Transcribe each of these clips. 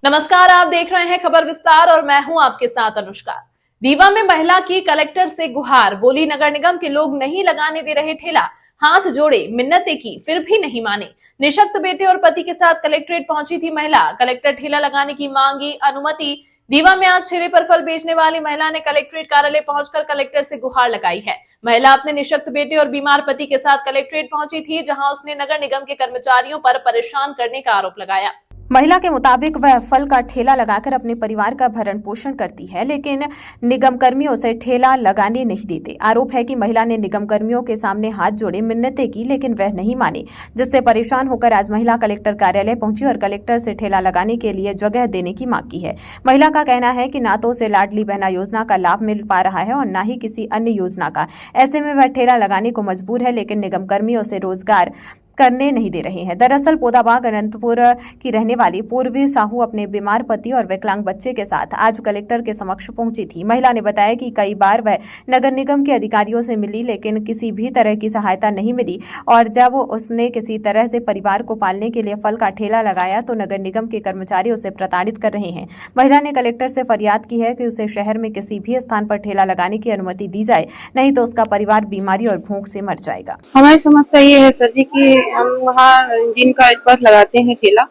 नमस्कार, आप देख रहे हैं खबर विस्तार और मैं हूं आपके साथ अनुष्का। रीवा में महिला की कलेक्टर से गुहार, बोली नगर निगम के लोग नहीं लगाने दे रहे ठेला, हाथ जोड़े, मिन्नतें की फिर भी नहीं माने। निशक्त बेटे और पति के साथ कलेक्ट्रेट पहुंची थी महिला, कलेक्टर ठेला लगाने की मांगी अनुमति। रीवा में आज ठेले पर फल बेचने वाली महिला ने कलेक्ट्रेट कार्यालय पहुंचकर कलेक्टर से गुहार लगाई है। महिला अपने निशक्त बेटे और बीमार पति के साथ कलेक्ट्रेट पहुंची थी, जहां उसने नगर निगम के कर्मचारियों पर परेशान करने का आरोप लगाया। महिला के मुताबिक वह फल का ठेला लगाकर अपने परिवार का भरण पोषण करती है, लेकिन निगम कर्मियों से ठेला लगाने नहीं देते। आरोप है कि महिला ने निगम कर्मियों के सामने हाथ जोड़े, मिन्नतें की, लेकिन वह नहीं माने, जिससे परेशान होकर आज महिला कलेक्टर कार्यालय पहुंची और कलेक्टर से ठेला लगाने के लिए जगह देने की मांग की है। महिला का कहना है कि ना तो उसे लाडली बहना योजना का लाभ मिल पा रहा है और न ही किसी अन्य योजना का। ऐसे में वह ठेला लगाने को मजबूर है, लेकिन निगम कर्मियों से रोजगार करने नहीं दे रहे हैं। दरअसल पोदाबाग अनंतपुर की रहने वाली पूर्वी साहू अपने बीमार पति और विकलांग बच्चे के साथ आज कलेक्टर के समक्ष पहुंची थी। महिला ने बताया कि कई बार वह नगर निगम के अधिकारियों से मिली, लेकिन किसी भी तरह की सहायता नहीं मिली और जब उसने किसी तरह से परिवार को पालने के लिए फल का ठेला लगाया तो नगर निगम के कर्मचारी उसे प्रताड़ित कर रहे हैं। महिला ने कलेक्टर से फरियाद की है कि उसे शहर में किसी भी स्थान पर ठेला लगाने की अनुमति दी जाए, नहीं तो उसका परिवार बीमारी और भूख से मर जाएगा। हमारी समस्या ये है सर जी कि हम वहाँ जिनका इस पास लगाते हैं ठेला,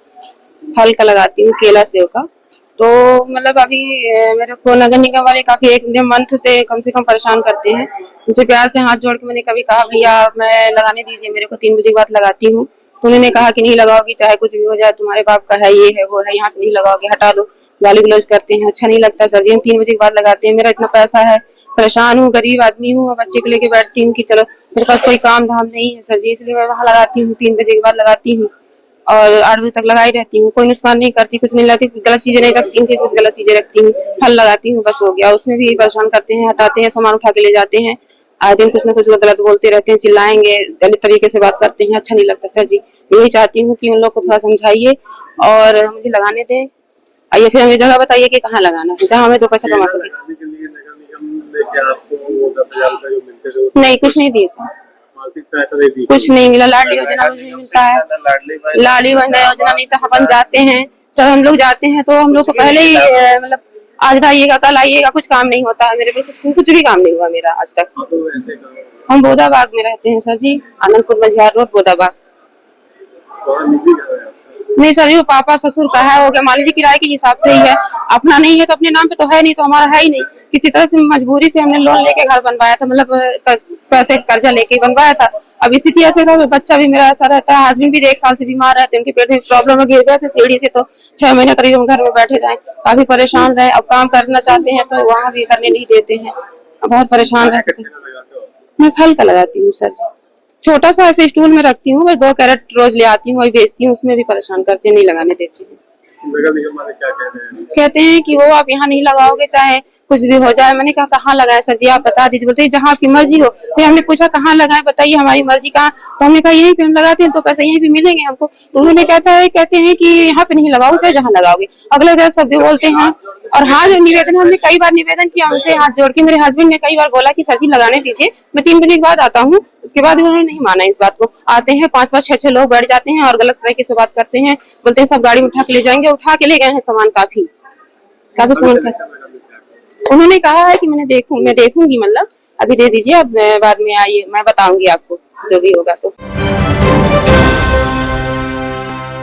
फल का लगाती हूँ, केला सेव का, तो मतलब अभी मेरे को नगर निगम वाले काफी एक मंथ से कम परेशान करते हैं। मुझे प्यार से हाथ जोड़ के मैंने कभी कहा भैया मैं लगाने दीजिए, मेरे को 3 बजे के बाद लगाती हूँ, तो उन्होंने कहा कि नहीं लगाओगी, चाहे कुछ भी हो जाए, तुम्हारे बाप का है, ये है वो है, यहाँ से नहीं लगाओगे, हटा लो। गाली गलौज करते हैं, अच्छा नहीं लगता सर जी। हम 3 बजे के बाद लगाते हैं, मेरा इतना पैसा है, परेशान हूँ, गरीब आदमी हूँ, बच्चे को लेके बैठती हूँ कि चलो मेरे पास कोई काम धाम नहीं है सर जी, इसलिए मैं वहाँ लगाती हूँ। 3 बजे के बाद लगाती हूँ और 8 बजे तक लगाई रहती हूँ। कोई नुकसान नहीं करती, कुछ नहीं लाती, गलत चीजें नहीं रखती हूँ, कुछ गलत चीजें रखती हूँ, फल लगाती हूँ, बस हो गया। उसमें भी परेशान करते हैं, हटाते हैं, सामान उठा के ले जाते हैं, आए दिन कुछ न कुछ गलत बोलते रहते हैं, चिल्लाएंगे, गलत तरीके से बात करते हैं, अच्छा नहीं लगता सर जी। यही चाहती हूँ कि उन लोग को थोड़ा समझाइए और मुझे लगाने दें। आइए फिर हमें जगह बताइए कि कहाँ लगाना है, जहाँ हमें 2 पैसा कमा सके। नहीं, कुछ नहीं दिए सर, कुछ नहीं मिला। लाडली योजना मुझे नहीं मिलता है, लाडली योजना नहीं था। बन जाते हैं सर, हम लोग जाते हैं तो हम लोग को पहले ही मतलब आज आइएगा, कल आइएगा, कुछ काम नहीं होता है। मेरे पे कुछ भी काम नहीं हुआ मेरा आज तक। हम बोदाबाग में रहते हैं सर जी, आनंदपुर मझियार रोड, बोदाबाग। नहीं सर जी, वो पापा ससुर का है, हो गया, मान लीजिए किराए के हिसाब से ही है, अपना नहीं है तो अपने नाम पे तो है नहीं, तो हमारा है ही नहीं। किसी तरह से मजबूरी से हमने लोन लेके घर बनवाया था, मतलब पैसे कर्जा लेके बनवाया था। अब स्थिति ऐसे था, बच्चा भी मेरा ऐसा रहता है, हस्बैंड भी 1 साल से बीमार रहते हैं, उनके पेट में प्रॉब्लम, गिर गए थे सीढ़ी से, तो 6 महीने करीब घर में बैठे रहे, काफी परेशान रहे। अब काम करना चाहते हैं तो वहाँ भी करने नहीं देते हैं, बहुत परेशान रहते हैं। मैं फल का लगाती हूँ सर जी, छोटा सा ऐसे स्टूल में रखती हूँ, 2 कैरेट रोज ले आती हूँ, वही बेचती हूँ, उसमें भी परेशान करते हैं, नहीं लगाने देते हैं। कहते हैं कि वो आप यहाँ नहीं लगाओगे चाहे कुछ भी हो जाए। मैंने कहा कहाँ लगाए सर जी, आप बता दीजिए। बोलते हैं जहाँ आपकी मर्जी हो। फिर हमने पूछा कहाँ लगाए, बताइए हमारी मर्जी कहाँ, तो हमने कहा यहीं पे हम लगाते हैं, तो पैसे यहीं पे मिलेंगे हमको। तो उन्होंने कहते हैं कि यहाँ पे नहीं लगाओगे, चाहे जहाँ लगाओगे, अगले गलत शब्द बोलते हैं। और हाँ, निवेदन हमने कई बार निवेदन किया उनसे हाथ जोड़ के। मेरे हस्बैंड ने कई बार बोला कि सर जी लगाने दीजिए, मैं 3 बजे के बाद आता हूँ। उसके बाद उन्होंने नहीं माना इस बात को। आते हैं 5-5, 6-6 लोग बैठ जाते हैं और गलत तरीके से बात करते हैं, बोलते हैं सब गाड़ी में उठा के ले जाएंगे। उठा के ले गए हैं सामान, काफी सामान। उन्होंने कहा है कि मैं देखूंगी, मतलब अभी दे दीजिए, अब बाद में आइए, मैं बताऊंगी आपको जो भी होगा तो।